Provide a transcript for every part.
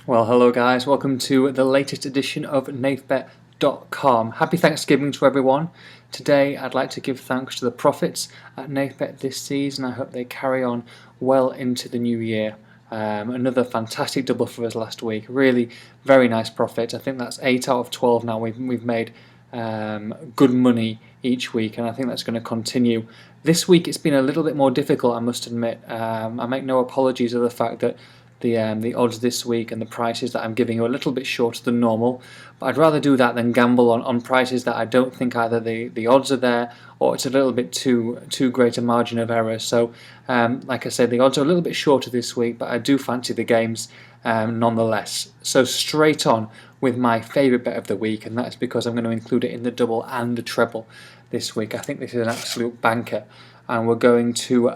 Well, hello guys, welcome to the latest edition of Nathbet.com. Happy Thanksgiving to everyone. Today I'd like to give thanks to the profits at Nathbet this season. I hope they carry on well into the new year. Another fantastic double for us last week. Really very nice profit. I think that's 8 out of 12 now. We've made good money each week, and I think that's going to continue. This week it's been a little bit more difficult, I must admit. I make no apologies of the fact that the odds this week and the prices that I'm giving are a little bit shorter than normal, but I'd rather do that than gamble on prices that I don't think either the odds are there or it's a little bit too great a margin of error. So like I said, the odds are a little bit shorter this week, but I do fancy the games nonetheless. So straight on with my favourite bet of the week, and that's because I'm going to include it in the double and the treble this week. I think this is an absolute banker, and we're going to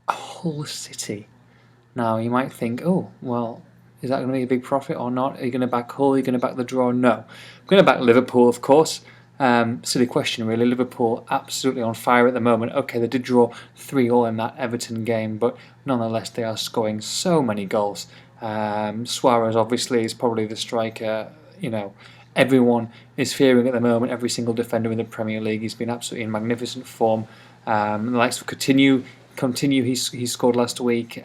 Hull City. Now, you might think, oh, well, is that going to be a big profit or not? Are you going to back Hull? Are you going to back the draw? No. I'm going to back Liverpool, of course. Silly question, really. Liverpool absolutely on fire at the moment. Okay, they did draw 3-3 in that Everton game, but nonetheless, they are scoring so many goals. Suarez, obviously, is probably the striker, everyone is fearing at the moment. Every single defender in the Premier League. He's been absolutely in magnificent form. The likes of Continue, he scored last week.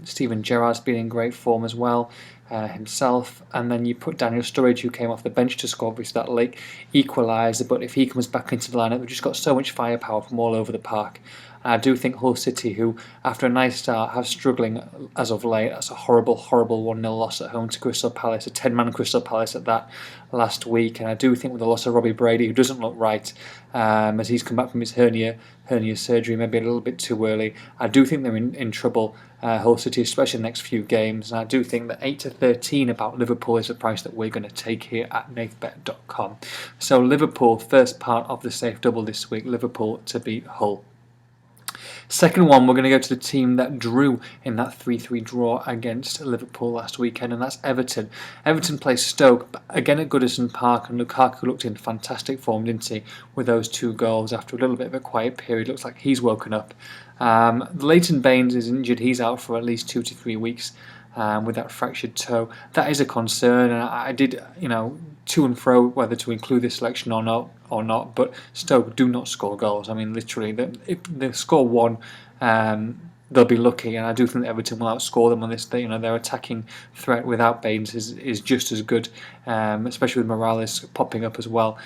Steven Gerrard's been in great form as well himself. And then you put Daniel Sturridge, who came off the bench to score, obviously that late equaliser. But if he comes back into the lineup, we've just got so much firepower from all over the park. And I do think Hull City, who after a nice start have struggling as of late, that's a horrible 1-0 loss at home to Crystal Palace, a 10-man Crystal Palace at that last week. And I do think with the loss of Robbie Brady, who doesn't look right, as he's come back from his hernia surgery, maybe a little bit too early, I do think they're in trouble, Hull City, especially in the next few games. And I do think that 8-13 about Liverpool is the price that we're going to take here at Nathbet.com. So Liverpool, first part of the safe double this week, Liverpool to beat Hull. Second one, we're going to go to the team that drew in that 3-3 draw against Liverpool last weekend, and that's Everton. Everton plays Stoke again at Goodison Park, and Lukaku looked in fantastic form, didn't he, with those 2 goals after a little bit of a quiet period. Looks like he's woken up. Leighton Baines is injured. He's out for at least 2 to 3 weeks with that fractured toe. That is a concern, and I did, to and fro whether to include this selection or not. But Stoke do not score goals. I mean, literally, if they score one, they'll be lucky. And I do think that Everton will outscore them on this day. Their attacking threat without Baines is just as good, especially with Morales popping up as well.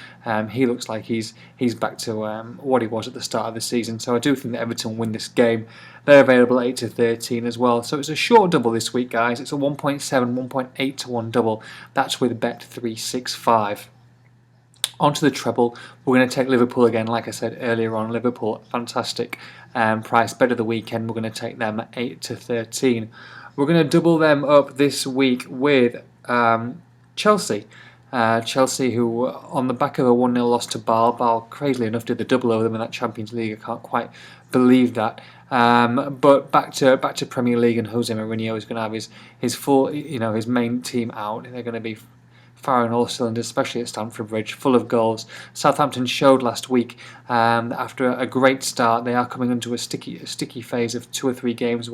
He looks like he's back to what he was at the start of the season. So I do think that Everton win this game. They're available 8-13 as well. So it's a short double this week, guys. It's a 1.7, 1.8 to 1 double. That's with Bet365. Onto the treble, we're going to take Liverpool again, like I said earlier on. Liverpool, fantastic price, bet of the weekend. We're going to take them at 8-13. We're going to double them up this week with Chelsea. Chelsea, who on the back of a 1-0 loss to Bale, crazily enough, did the double over them in that Champions League. I can't quite believe that. But back to Premier League, and Jose Mourinho is going to have his full, his main team out. They're going to be firing all cylinders, especially at Stamford Bridge, full of goals. Southampton showed last week after a great start, they are coming into a sticky phase of 2 or 3 games,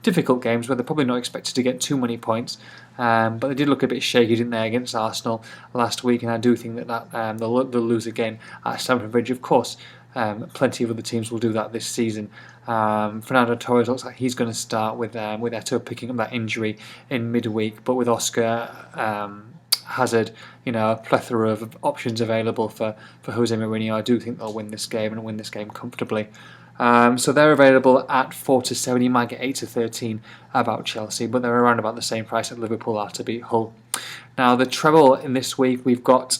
difficult games, where they're probably not expected to get too many points. But they did look a bit shaky, didn't they, against Arsenal last week, and I do think that they'll lose again at Stamford Bridge. Of course, plenty of other teams will do that this season. Fernando Torres looks like he's going to start with Eto'o picking up that injury in midweek, but with Oscar Hazard, a plethora of options available for Jose Mourinho. I do think they'll win this game and win this game comfortably. So they're available at 4-7. You might get 8-13 about Chelsea, but they're around about the same price that Liverpool are to beat Hull. Now the treble in this week, we've got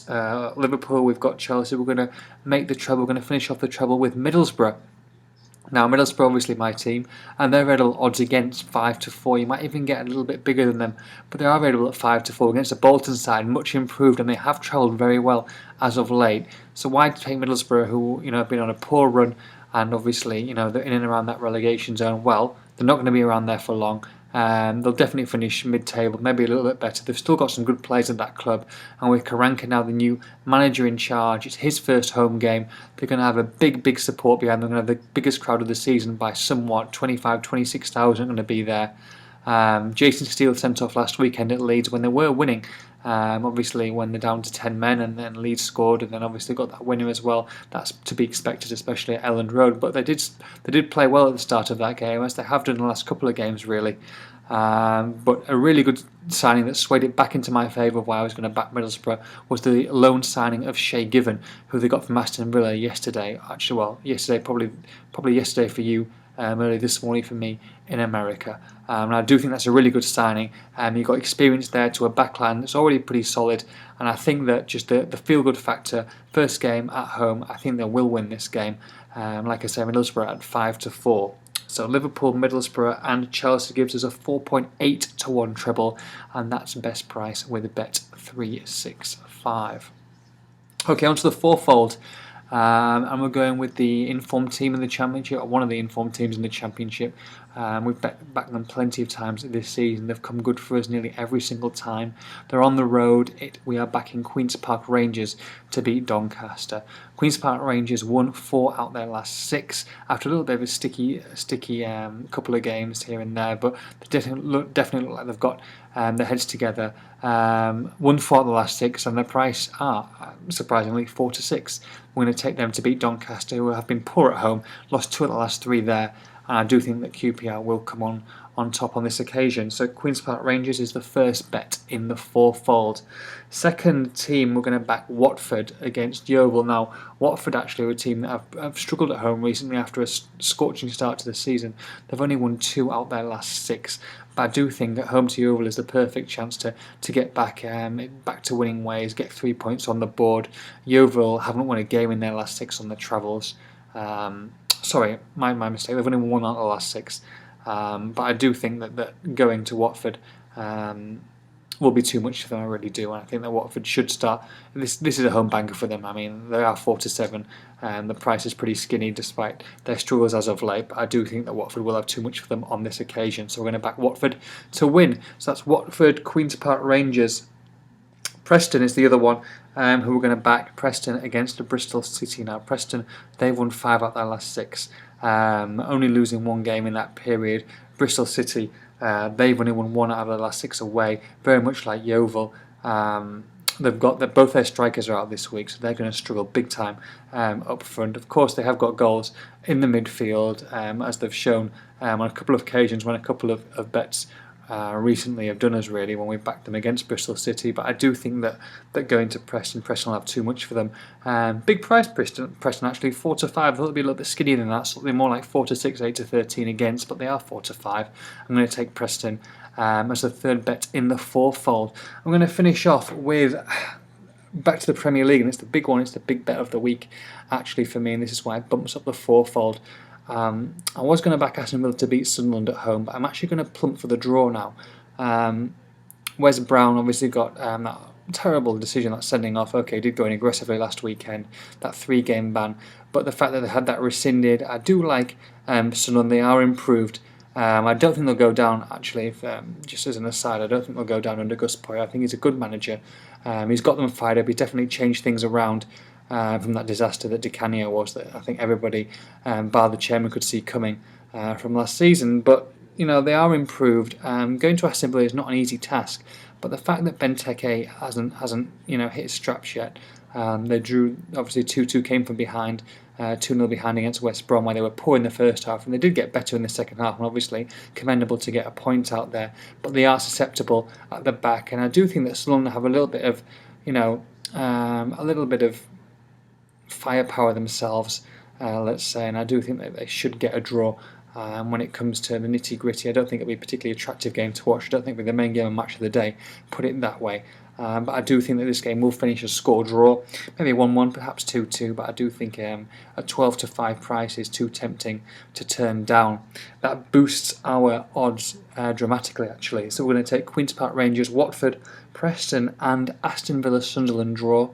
Liverpool, we've got Chelsea. We're going to make the treble. We're going to finish off the treble with Middlesbrough. Now, Middlesbrough, obviously my team, and they're available odds against 5-4. You might even get a little bit bigger than them, but they are available at 5-4 against the Bolton side, much improved, and they have travelled very well as of late. So why take Middlesbrough, who have been on a poor run, and obviously they're in and around that relegation zone? Well, they're not going to be around there for long. They'll definitely finish mid-table, maybe a little bit better. They've still got some good players at that club, and with Karanka now the new manager in charge, it's his first home game. They're going to have a big support behind them. They're going to have the biggest crowd of the season by somewhat. 25,000, 26,000 are going to be there. Jason Steele sent off last weekend at Leeds when they were winning. Obviously, when they're down to 10 men, and then Leeds scored, and then obviously got that winner as well. That's to be expected, especially at Elland Road. But they did play well at the start of that game, as they have done the last couple of games, really. But a really good signing that swayed it back into my favour of why I was going to back Middlesbrough was the loan signing of Shay Given, who they got from Aston Villa yesterday. Actually, well, yesterday, probably yesterday for you, early this morning for me in America. And I do think that's a really good signing. You've got experience there to a backline that's already pretty solid, and I think that just the feel-good factor, first game at home, I think they will win this game. Like I say, Middlesbrough at 5-4. So Liverpool, Middlesbrough and Chelsea gives us a 4.8 to 1 treble, and that's best price with bet 365. Okay, on to the fourfold. And we're going with the informed team in the Championship, or one of the informed teams in the Championship. We've backed them plenty of times this season. They've come good for us nearly every single time. They're on the road. We are backing Queen's Park Rangers to beat Doncaster. Queen's Park Rangers won 4 out their last 6 after a little bit of a sticky couple of games here and there, but they definitely look like they've got their heads together. Won 4 out the last 6, and their price are surprisingly 4-6. We're going to take them to beat Doncaster, who have been poor at home, lost 2 of the last 3 there, and I do think that QPR will come on top on this occasion. So Queen's Park Rangers is the first bet in the fourfold. Second team, we're going to back Watford against Yeovil. Now, Watford actually are a team that have struggled at home recently after a scorching start to the season. They've only won 2 out their last 6. But I do think at home to Yeovil is the perfect chance to get back to winning ways, get 3 points on the board. Yeovil haven't won a game in their last 6 on the travels. Sorry, my mistake. They've only won 1 out of the last 6. But I do think that going to Watford will be too much for them. I really do, and I think that Watford should start. This is a home banker for them. I mean, they are 4-7, and the price is pretty skinny despite their struggles as of late. But I do think that Watford will have too much for them on this occasion. So we're going to back Watford to win. So that's Watford, Queen's Park Rangers. Preston is the other one, who we're going to back. Preston against the Bristol City. Now, Preston, they've won 5 out of their last 6, only losing 1 game in that period. Bristol City, they've only won 1 out of their last 6 away, very much like Yeovil. Both their strikers are out this week, so they're going to struggle big time up front. Of course, they have got goals in the midfield, as they've shown on a couple of occasions when a couple of bets recently have done us, really, when we backed them against Bristol City. But I do think that going to Preston will have too much for them. Big price Preston actually 4-5. I thought it'd be a little bit skinnier than that, so they're more like 4-6, 8-13 against, but they are 4-5. I'm going to take Preston as the third bet in the fourfold. I'm going to finish off with back to the Premier League, and it's the big one. It's the big bet of the week, actually, for me, and this is why it bumps up the fourfold. I was going to back Aston Villa to beat Sunderland at home, but I'm actually going to plump for the draw now. Wes Brown obviously got that terrible decision, that sending off. Okay, did go in aggressively last weekend, that 3-game ban, but the fact that they had that rescinded, I do like Sunderland. They are improved. I don't think they'll go down, actually, just as an aside. I don't think they'll go down under Gus Poyet. I think he's a good manager. He's got them fired up. He's definitely changed things around from that disaster that Di Canio was, that I think everybody, bar the chairman, could see coming from last season. But they are improved. Going to Aston Villa is not an easy task, but the fact that Benteke hasn't hit his straps yet. They drew, obviously 2-2, came from behind, 2-0 behind against West Brom, where they were poor in the first half, and they did get better in the second half, and obviously commendable to get a point out there. But they are susceptible at the back, and I do think that Sunderland have a little bit of, firepower themselves, let's say, and I do think that they should get a draw. When it comes to the nitty-gritty, I don't think it'll be a particularly attractive game to watch. I don't think it'll be the main game and match of the day, put it that way. But I do think that this game will finish a score draw, maybe 1-1, perhaps 2-2, but I do think a 12-5 price is too tempting to turn down. That boosts our odds dramatically, actually. So we're going to take Queen's Park Rangers, Watford, Preston and Aston Villa Sunderland draw.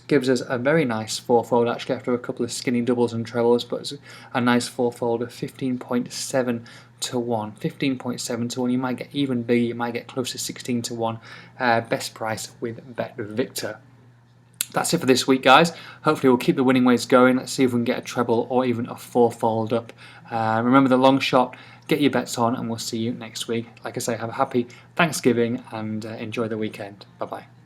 Gives us a very nice fourfold, actually, after a couple of skinny doubles and trebles, but it's a nice fourfold of 15.7 to 1. 15.7 to 1. You might get even bigger, you might get close to 16 to 1. Best price with Bet Victor. That's it for this week, guys. Hopefully we'll keep the winning ways going. Let's see if we can get a treble or even a fourfold up Remember the long shot, get your bets on, and we'll see you next week. Like I say, have a happy Thanksgiving and enjoy the weekend. Bye bye.